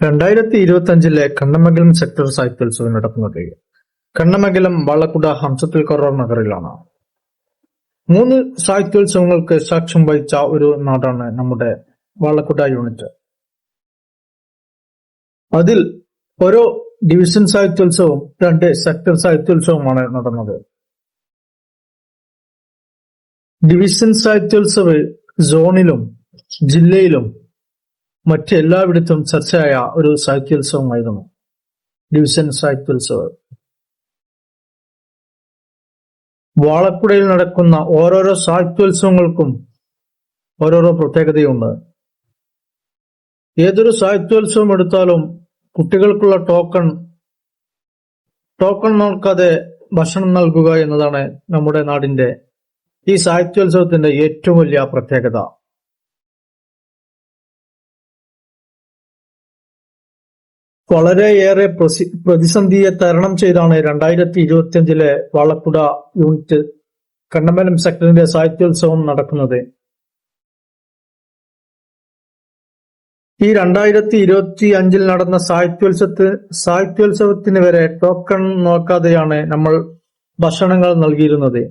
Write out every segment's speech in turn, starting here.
2025 Kannamangalam sector സാഹിത്യോത്സവം നടക്കുന്നത് കണ്ണമംഗലം വാളക്കുട ഹംസത്തുൽ ഖുർആൻ നഗറിലാണ്. 3 സാഹിത്യോത്സവങ്ങൾക്ക് സാക്ഷ്യം വഹിച്ച ഒരു നാടാണ് നമ്മുടെ വാളക്കുട യൂണിറ്റ്. അതിൽ ഓരോ ഡിവിഷൻ സാഹിത്യോത്സവവും 2 സെക്ടർ സാഹിത്യോത്സവമാണ് നടന്നത്. ഡിവിഷൻ സാഹിത്യോത്സവ് സോണിലും ജില്ലയിലും മറ്റെല്ലായിടത്തും ചർച്ചയായ ഒരു സാഹിത്യോത്സവമായിരുന്നു ഡിവിഷൻ സാഹിത്യോത്സവം. വാളക്കുടയിൽ നടക്കുന്ന ഓരോരോ സാഹിത്യോത്സവങ്ങൾക്കും ഓരോരോ പ്രത്യേകതയുണ്ട്. ഏതൊരു സാഹിത്യോത്സവം എടുത്താലും കുട്ടികൾക്കുള്ള ടോക്കൺ നോക്കാതെ ഭക്ഷണം നൽകുക എന്നതാണ് നമ്മുടെ നാടിന്റെ ഈ സാഹിത്യോത്സവത്തിന്റെ ഏറ്റവും വലിയ പ്രത്യേകത. വളരെയേറെ പ്രതിസന്ധിയെ തരണം ചെയ്താണ് 2025 വാളക്കുട യൂണിറ്റ് കണ്ണമംഗലം സെക്ടറിന്റെ സാഹിത്യോത്സവം നടക്കുന്നത്. ഈ 2025 നടന്ന സാഹിത്യോത്സവത്തിന് വരെ ടോക്കൺ നോക്കാതെയാണ് നമ്മൾ ഭക്ഷണങ്ങൾ നൽകിയിരുന്നത്.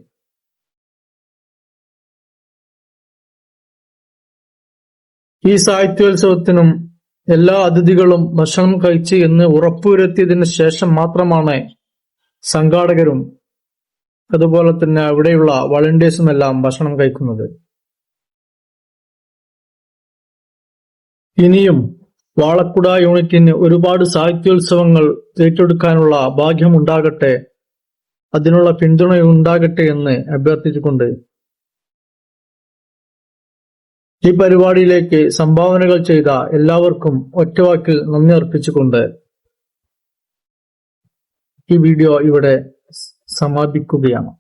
ഈ സാഹിത്യോത്സവത്തിനും എല്ലാ അതിഥികളും ഭക്ഷണം കഴിച്ച് എന്ന് ഉറപ്പുവരുത്തിയതിന് ശേഷം മാത്രമാണ് സംഘാടകരും അതുപോലെ തന്നെ അവിടെയുള്ള വളണ്ടിയേഴ്സും എല്ലാം ഭക്ഷണം കഴിക്കുന്നത്. ഇനിയും വാളക്കുട യൂണിറ്റിന് ഒരുപാട് സാഹിത്യോത്സവങ്ങൾ ഏറ്റെടുക്കാനുള്ള ഭാഗ്യമുണ്ടാകട്ടെ, അതിനുള്ള പിന്തുണയുണ്ടാകട്ടെ എന്ന് അഭ്യർത്ഥിച്ചുകൊണ്ട് ഈ പരിപാടിയിലേക്ക് സംഭാവനകൾ ചെയ്ത എല്ലാവർക്കും ഒറ്റവാക്കിൽ നന്ദി അർപ്പിച്ചുകൊണ്ട് ഈ വീഡിയോ ഇവിടെ സമാപിക്കുകയാണ്.